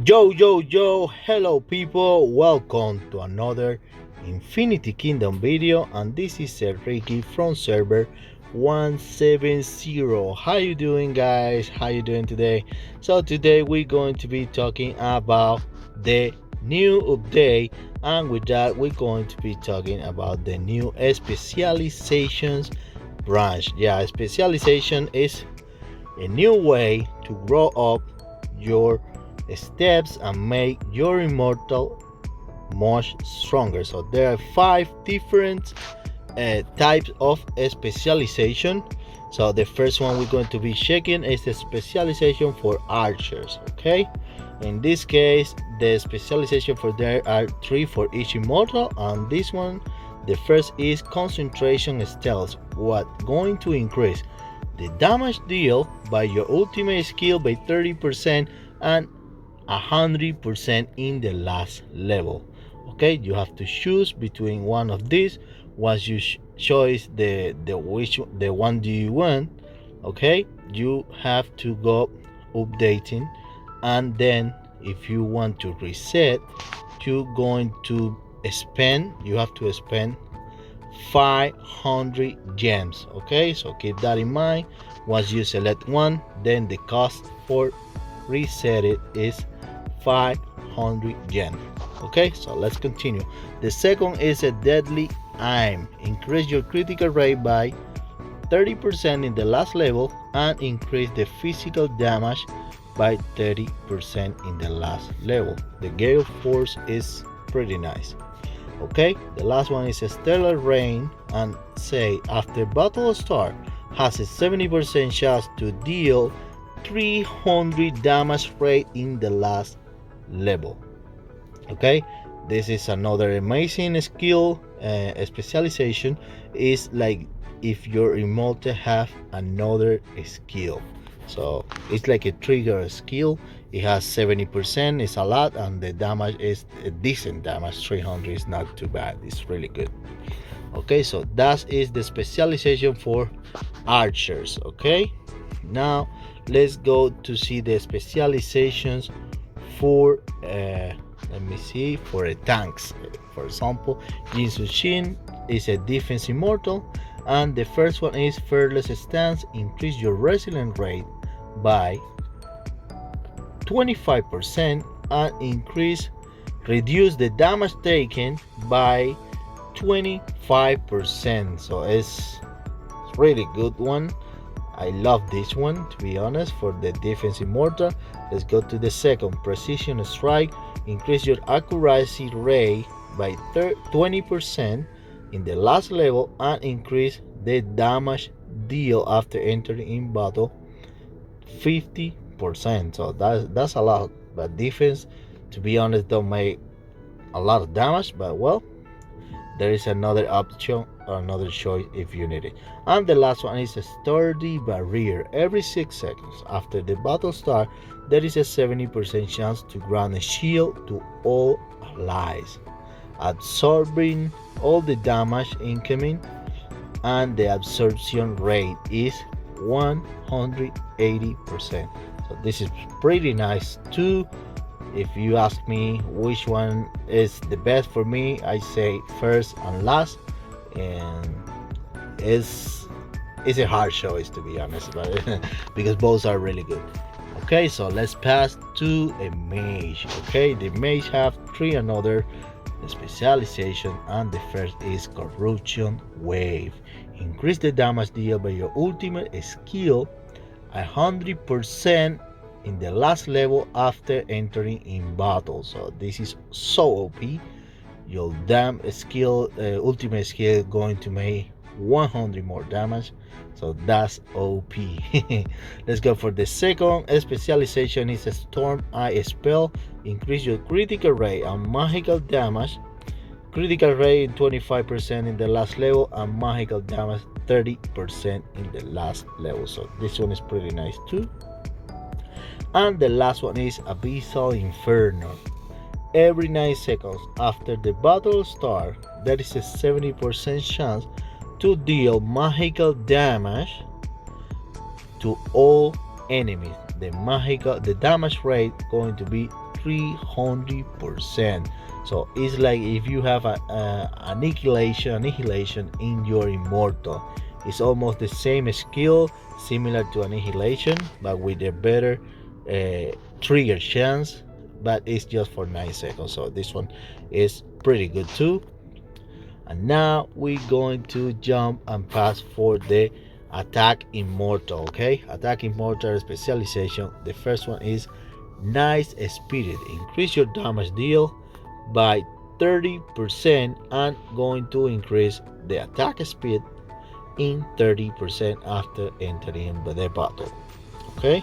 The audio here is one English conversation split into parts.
Yo, hello people, welcome to another Infinity Kingdom video, and this is Ricky from server 170. How you doing, guys? How you doing today? So today we're going to be talking about the new update, and with that we're going to be talking about the new specializations branch. Specialization is a new way to grow up your steps and make your immortal much stronger. So there are 5 different types of specialization. So the first one we're going to be checking is the specialization for archers. Okay, in this case the specialization for there are 3 for each immortal, and this one, the first is concentration stealth, what going to increase the damage deal by your ultimate skill by 30% and 100% in the last level. Okay, you have to choose between one of these. Once you choose the one do you want, okay, you have to go updating, and then if you want to reset, you're going to you have to spend 500 gems. Okay, so keep that in mind. Once you select one, then the cost for reset it is 500 gems. Okay, so let's continue. The second is a deadly aim. Increase your critical rate by 30% in the last level and increase the physical damage by 30% in the last level. The gale force is pretty nice. Okay, the last one is a stellar rain, and say after battle start has a 70% chance to deal 300 damage rate in the last level. Okay, this is another amazing skill. Specialization is like if your immortal have another skill, so it's like a trigger skill. It has 70%, it's a lot, and the damage is a decent damage. 300 is not too bad, it's really good. Okay, so that is the specialization for archers. Okay, now let's go to see the specializations for let me see, for tanks. For example, Jinsu Shin is a defense immortal, and the first one is fearless stance. Increase your resilient rate by 25% and reduce the damage taken by 25%. So it's really good one. I love this one, to be honest, for the defense immortal. Let's go to the second, precision strike. Increase your accuracy rate by 20% in the last level and increase the damage deal after entering in battle 50%. So that's a lot, but defense, to be honest, don't make a lot of damage, but well, there is another option or another choice if you need it. And the last one is a sturdy barrier. Every 6 seconds after the battle start, there is a 70% chance to grant a shield to all allies, absorbing all the damage incoming, and the absorption rate is 180%. So this is pretty nice too. If you ask me which one is the best for me, I say first and last, and it's a hard choice, to be honest, but because both are really good. Okay, so let's pass to a mage. Okay, the mage have 3 another specialization, and the first is corruption wave. Increase the damage deal by your ultimate skill 100% in the last level after entering in battle. So this is so OP. Your ultimate skill going to make 100 more damage, so that's OP. Let's go for the second specialization. Is a storm eye spell. Increase your critical rate and magical damage. Critical rate 25% in the last level and magical damage 30% in the last level. So this one is pretty nice too. And the last one is Abyssal Inferno. Every 9 seconds after the battle start, there is a 70% chance to deal magical damage to all enemies. The damage rate going to be 300%. So it's like if you have a annihilation in your immortal. It's almost the same skill, similar to annihilation, but with a better trigger chance, but it's just for 9 seconds. So this one is pretty good too. And now we're going to jump and pass for the attack immortal. Okay, attack immortal specialization. The first one is nice spirit. Increase your damage deal by 30% and going to increase the attack speed in 30% after entering the battle. Okay,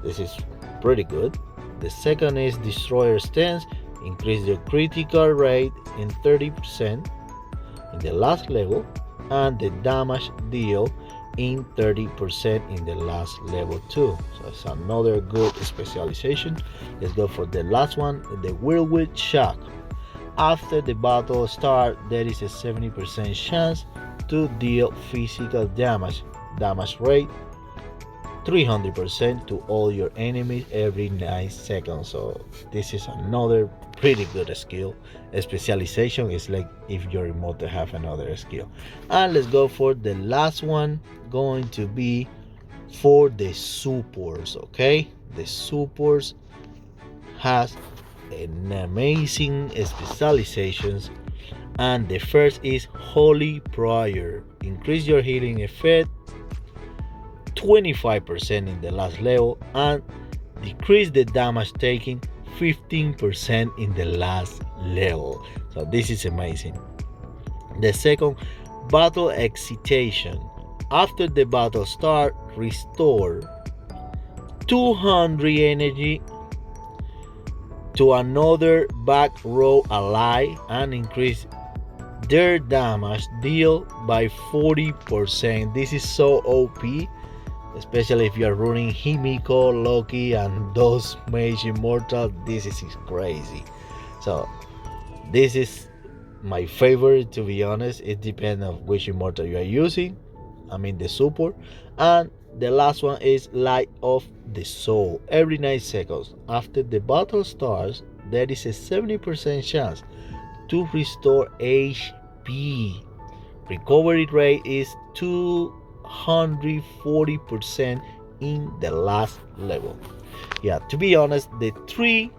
this is pretty good. The second is destroyer stance. Increase your critical rate in 30% in the last level and the damage deal in 30% in the last level too. So it's another good specialization. Let's go for the last one, the whirlwind shock. After the battle start, there is a 70% chance to deal physical damage rate 300% to all your enemies every 9 seconds. So this is another pretty good skill. A specialization is like if your remote have another skill. And let's go for the last one, going to be for the supports. Okay, the supports has an amazing specializations, and the first is holy prayer. Increase your healing effect 25% in the last level and decrease the damage taken 15% in the last level. So this is amazing. The second, battle excitation. After the battle start, restore 200 energy to another back row ally and increase their damage deal by 40%. This is so OP, especially if you are running Himiko, Loki, and those Mage Immortal. This is crazy. So this is my favorite, to be honest. It depends on which Immortal you are using, I mean the support. And the last one is Light of the Soul. Every 9 seconds after the battle starts, there is a 70% chance to restore HP. Recovery rate is 240% in the last level. Yeah, to be honest, the 3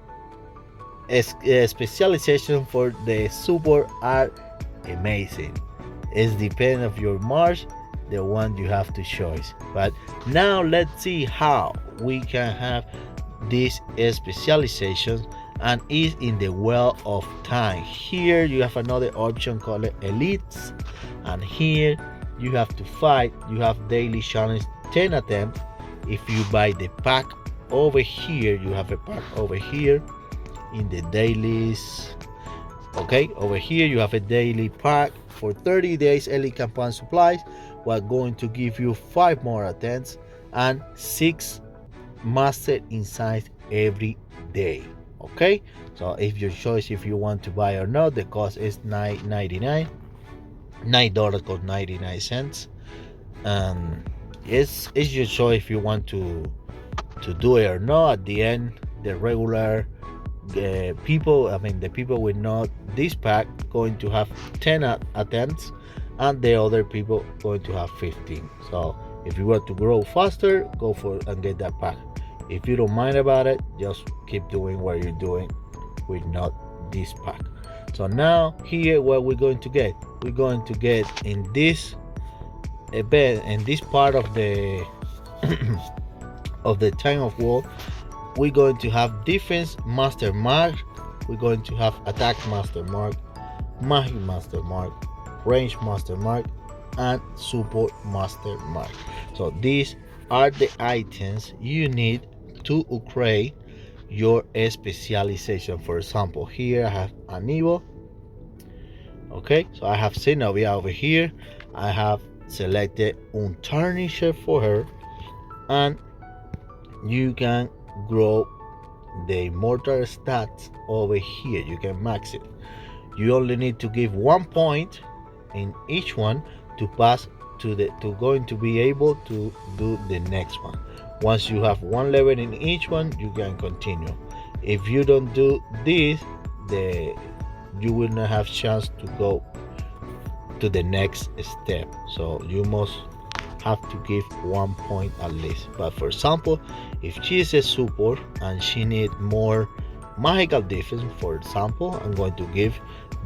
specializations for the support are amazing. It depends of your march, the one you have to choose. But now let's see how we can have these specializations, and is in the well of time. Here you have another option called elites, and here you have to fight. You have daily challenge 10 attempts. If you buy the pack over here, you have a pack over here in the dailies. Okay, over here you have a daily pack for 30 days elite campaign supplies. We're going to give you 5 more attempts and 6 master insights every day. Okay, so if your choice if you want to buy or not, the cost is $9.99, $9.99, and it's your choice if you want to do it or not. At the end, the regular people, I mean the people with not this pack, going to have 10 attempts, and the other people going to have 15. So if you want to grow faster, go for and get that pack. If you don't mind about it, just keep doing what you're doing with not this pack. So now here what we're going to get in this event, in this part of the of the time of war, we're going to have defense master mark, we're going to have attack master mark, magic master mark, range master mark, and support master mark. So these are the items you need to upgrade your specialization. For example, here I have Anibo. Okay, so I have Zenobia over here. I have selected Untarnished for her, and you can grow the immortal stats over here. You can max it. You only need to give 1 point in each one to pass to going to be able to do the next one. Once you have 1 level in each one, you can continue. If you don't do this, you will not have chance to go to the next step. So you must have to give 1 point at least. But for example, if she is a support and she need more magical defense, for example, I'm going to give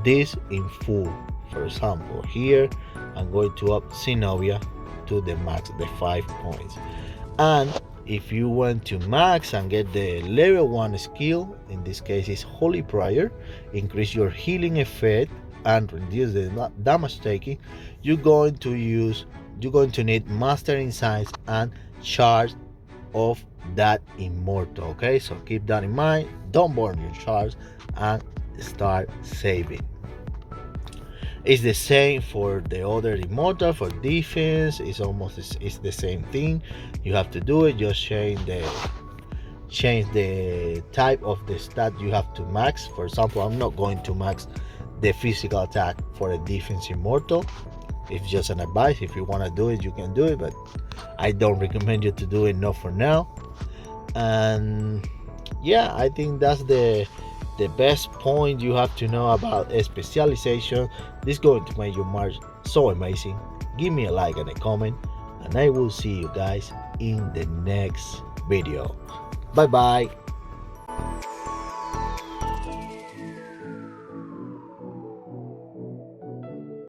this in full. For example, here I'm going to up Zenobia to the max, the 5 points. And if you want to max and get the level 1 skill, in this case is Holy Prayer, increase your healing effect and reduce the damage taking, you're going to need Master Insights and Charge of that Immortal. Okay, so keep that in mind. Don't burn your charge and start saving. It's the same for the other Immortal. For defense, it's the same thing. You have to do it. Just change the type of the stat you have to max. For example, I'm not going to max the physical attack for a defense Immortal. It's just an advice. If you want to do it, you can do it, but I don't recommend you to do it, not for now. And yeah, I think that's the best point you have to know about a specialization. This is going to make your March so amazing. Give me a like and a comment, and I will see you guys in the next video. Bye bye.